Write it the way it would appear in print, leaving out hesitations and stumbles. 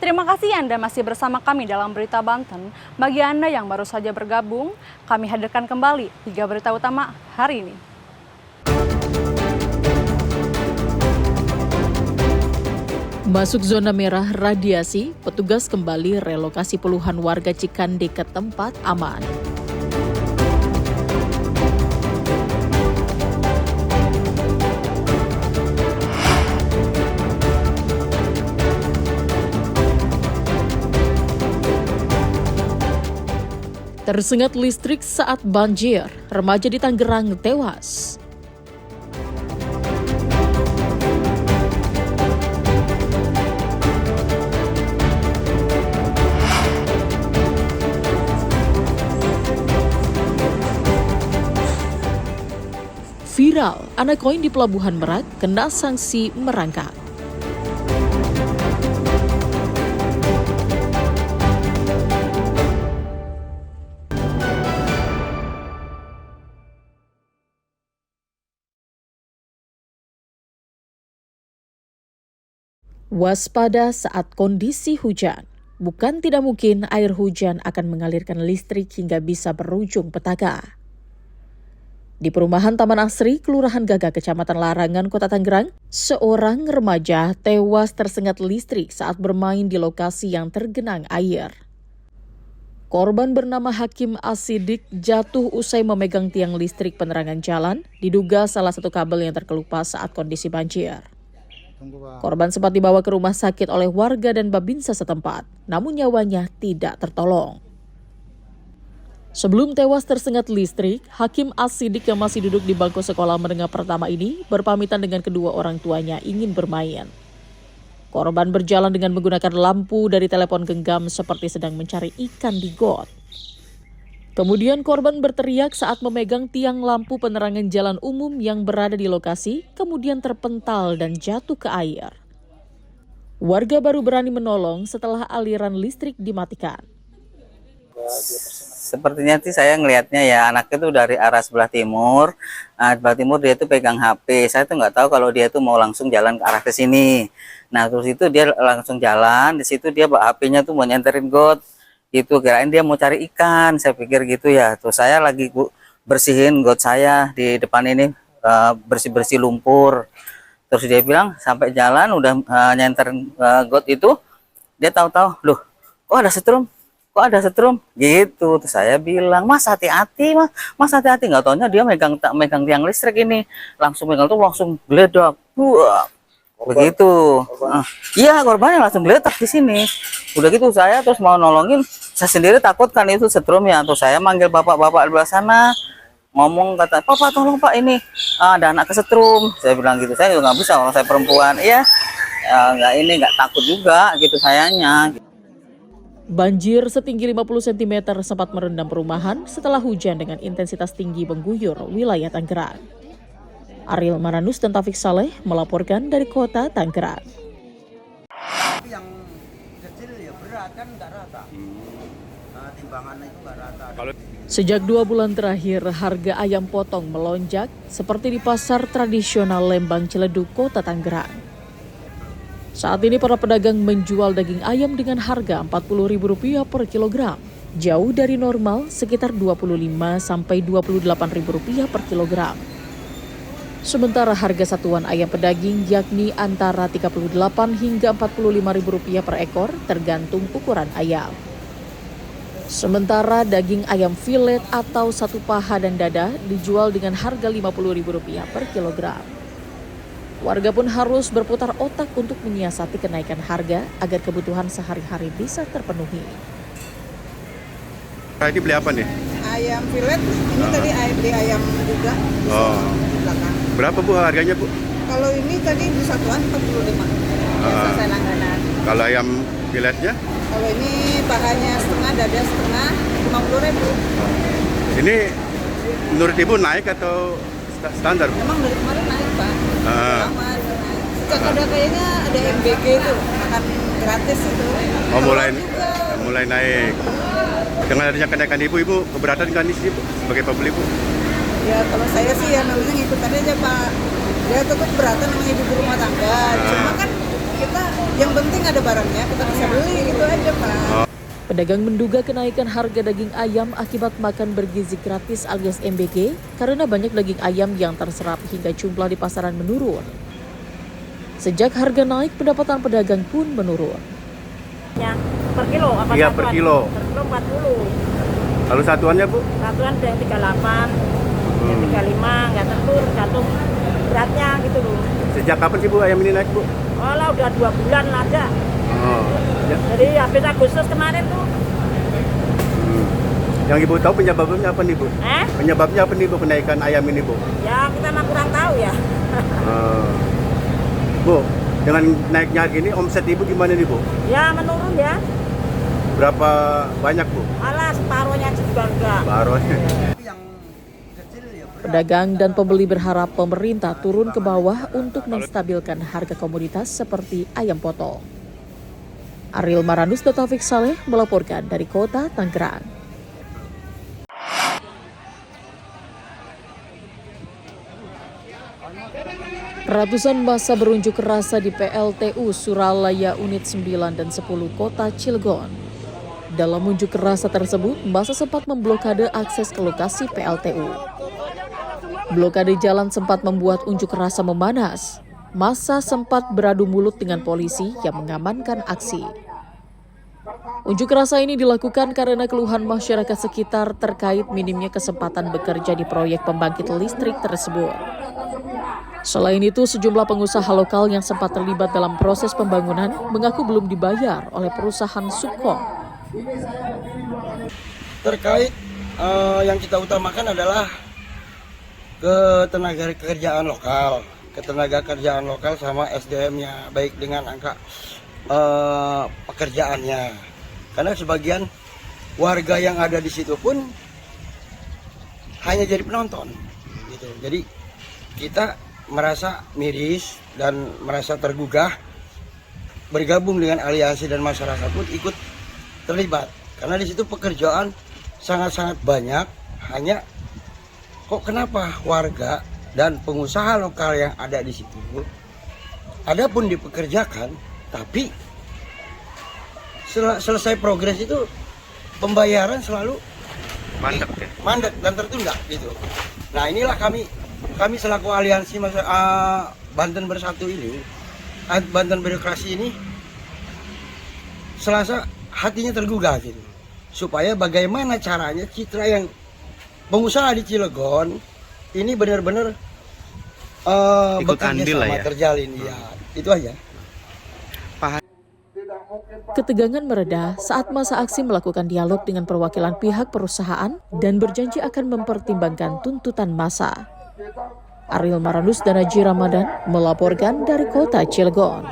Terima kasih Anda masih bersama kami dalam Berita Banten. Bagi Anda yang baru saja bergabung, kami hadirkan kembali 3 berita utama hari ini. Masuk zona merah radiasi, petugas kembali relokasi puluhan warga Cikande ke tempat aman. Tersengat listrik saat banjir, remaja di Tangerang tewas. Viral, anak koin di Pelabuhan Merak kena sanksi merangkak. Waspada saat kondisi hujan. Bukan tidak mungkin air hujan akan mengalirkan listrik hingga bisa berujung petaka. Di perumahan Taman Asri, Kelurahan Gagak, Kecamatan Larangan, Kota Tangerang, seorang remaja tewas tersengat listrik saat bermain di lokasi yang tergenang air. Korban bernama Hakim Asidik jatuh usai memegang tiang listrik penerangan jalan, diduga salah satu kabel yang terkelupas saat kondisi banjir. Korban sempat dibawa ke rumah sakit oleh warga dan Babinsa setempat, namun nyawanya tidak tertolong. Sebelum tewas tersengat listrik, Hakim Asidik yang masih duduk di bangku sekolah menengah pertama ini berpamitan dengan kedua orang tuanya ingin bermain. Korban berjalan dengan menggunakan lampu dari telepon genggam seperti sedang mencari ikan di got. Kemudian korban berteriak saat memegang tiang lampu penerangan jalan umum yang berada di lokasi, kemudian terpental dan jatuh ke air. Warga baru berani menolong setelah aliran listrik dimatikan. Sepertinya sih saya ngelihatnya ya anaknya tuh dari arah sebelah timur. Nah, sebelah timur dia tuh pegang HP. Saya tuh nggak tahu kalau dia tuh mau langsung jalan ke arah ke sini. Nah, terus itu dia langsung jalan. Di situ dia bawa HP-nya tuh mau nyenterin got. Itu kirain dia mau cari ikan. Saya pikir gitu ya. Terus saya lagi bersihin got saya di depan ini, bersih-bersih lumpur. Terus dia bilang sampai jalan udah nyenterin got itu, dia tahu-tahu, loh, kok ada setrum? Kok ada setrum gitu. Terus saya bilang, mas hati-hati, mas hati-hati. Nggak taunya dia megang tiang listrik ini, langsung megang tuh langsung geledak. Wah, begitu. Iya, korbannya langsung geledak di sini. Udah gitu saya terus mau nolongin, saya sendiri takut kan itu setrum ya. Terus saya manggil bapak-bapak di belah sana, ngomong kata, "Pak, tolong Pak, ini ada anak kesetrum." Saya bilang gitu, saya juga nggak bisa kalau saya perempuan. Iya, nggak takut juga gitu sayanya. Banjir setinggi 50 cm sempat merendam perumahan setelah hujan dengan intensitas tinggi mengguyur wilayah Tangerang. Ariel Maranus dan Taufik Saleh melaporkan dari Kota Tangerang. Yang kecil ya berat kan nggak rata. Timbangannya itu nggak rata. Sejak 2 bulan terakhir, harga ayam potong melonjak seperti di pasar tradisional Lembang Ciledug, Kota Tangerang. Saat ini para pedagang menjual daging ayam dengan harga Rp40.000 per kilogram, jauh dari normal sekitar Rp25 sampai Rp28.000 per kilogram. Sementara harga satuan ayam pedaging yakni antara Rp38 hingga Rp45.000 per ekor tergantung ukuran ayam. Sementara daging ayam filet atau satu paha dan dada dijual dengan harga Rp50.000 per kilogram. Warga pun harus berputar otak untuk menyiasati kenaikan harga agar kebutuhan sehari-hari bisa terpenuhi. Ini beli apa nih? Ayam filet, ini tadi beli ayam juga. Oh. Berapa Bu harganya Bu? Kalau ini tadi di satuan 45. Biasa saya langganan. Kalau ayam filetnya? Kalau ini pahanya setengah, dada setengah, 50.000. Ini menurut Ibu naik atau standar? Memang dari kemarin naik Pak. Lama naik. Sejak ada kayaknya ada MBG itu, makan gratis itu. Oh mulai naik. Dengan adanya kenaikan Ibu keberatan kan sih Bu sebagai pembeli Bu? Ya kalau saya sih ya namanya ngikutan aja Pak. Dia tetap keberatan namanya ibu rumah tangga. Cuma kan kita yang penting ada barangnya, kita bisa beli gitu aja Pak. Pedagang menduga kenaikan harga daging ayam akibat makan bergizi gratis alias MBG karena banyak daging ayam yang terserap hingga jumlah di pasaran menurun. Sejak harga naik, pendapatan pedagang pun menurun. Ya, per kilo apa Iya, satuan? per kilo. Per kilo 40. Lalu satuannya Bu? Satuan ada yang 38, yang 35, nggak tentu tergantung beratnya gitu loh. Sejak kapan sih Bu ayam ini naik Bu? Oh lah udah 2 bulan lah ada. Oh, ya. Jadi habis Agustus kemarin tuh. Yang Ibu tahu penyebabnya apa nih Bu? Penyebabnya apa nih Bu kenaikan ayam ini Bu? Ya kita mah kurang tahu ya. Bu, dengan naiknya harga ini omset Ibu gimana nih Bu? Ya menurun ya. Berapa banyak Bu? Alah separuhnya juga enggak. Barunya. Yang kecil ya berat. Pedagang dan pembeli berharap pemerintah turun ke bawah untuk menstabilkan harga komoditas seperti ayam potong. Ariel Maranus dan Taufik Saleh melaporkan dari Kota Tangerang. Ratusan massa berunjuk rasa di PLTU Suralaya Unit 9 dan 10 Kota Cilegon. Dalam unjuk rasa tersebut, massa sempat memblokade akses ke lokasi PLTU. Blokade jalan sempat membuat unjuk rasa memanas. Massa sempat beradu mulut dengan polisi yang mengamankan aksi. Unjuk rasa ini dilakukan karena keluhan masyarakat sekitar terkait minimnya kesempatan bekerja di proyek pembangkit listrik tersebut. Selain itu, sejumlah pengusaha lokal yang sempat terlibat dalam proses pembangunan mengaku belum dibayar oleh perusahaan Subkom. Terkait yang kita utamakan adalah ketenaga kerjaan lokal sama SDM-nya, baik dengan angka pekerjaannya. Karena sebagian warga yang ada di situ pun hanya jadi penonton, gitu. Jadi kita merasa miris dan merasa tergugah bergabung dengan aliansi dan masyarakat pun ikut terlibat. Karena di situ pekerjaan sangat-sangat banyak, hanya kok kenapa warga dan pengusaha lokal yang ada di situ ada pun dipekerjakan, tapi selesai progres itu pembayaran selalu mandek dan tertunda gitu. Nah inilah kami selaku aliansi Banten Bersatu ini, Banten Birokrasi ini, Selasa hatinya tergugah gitu, supaya bagaimana caranya citra yang pengusaha di Cilegon ini benar-benar bekerja sama ya, terjalin ya, itu aja. Ketegangan mereda saat masa aksi melakukan dialog dengan perwakilan pihak perusahaan dan berjanji akan mempertimbangkan tuntutan massa. Ariel Maranus dan Haji Ramadan melaporkan dari Kota Cilegon.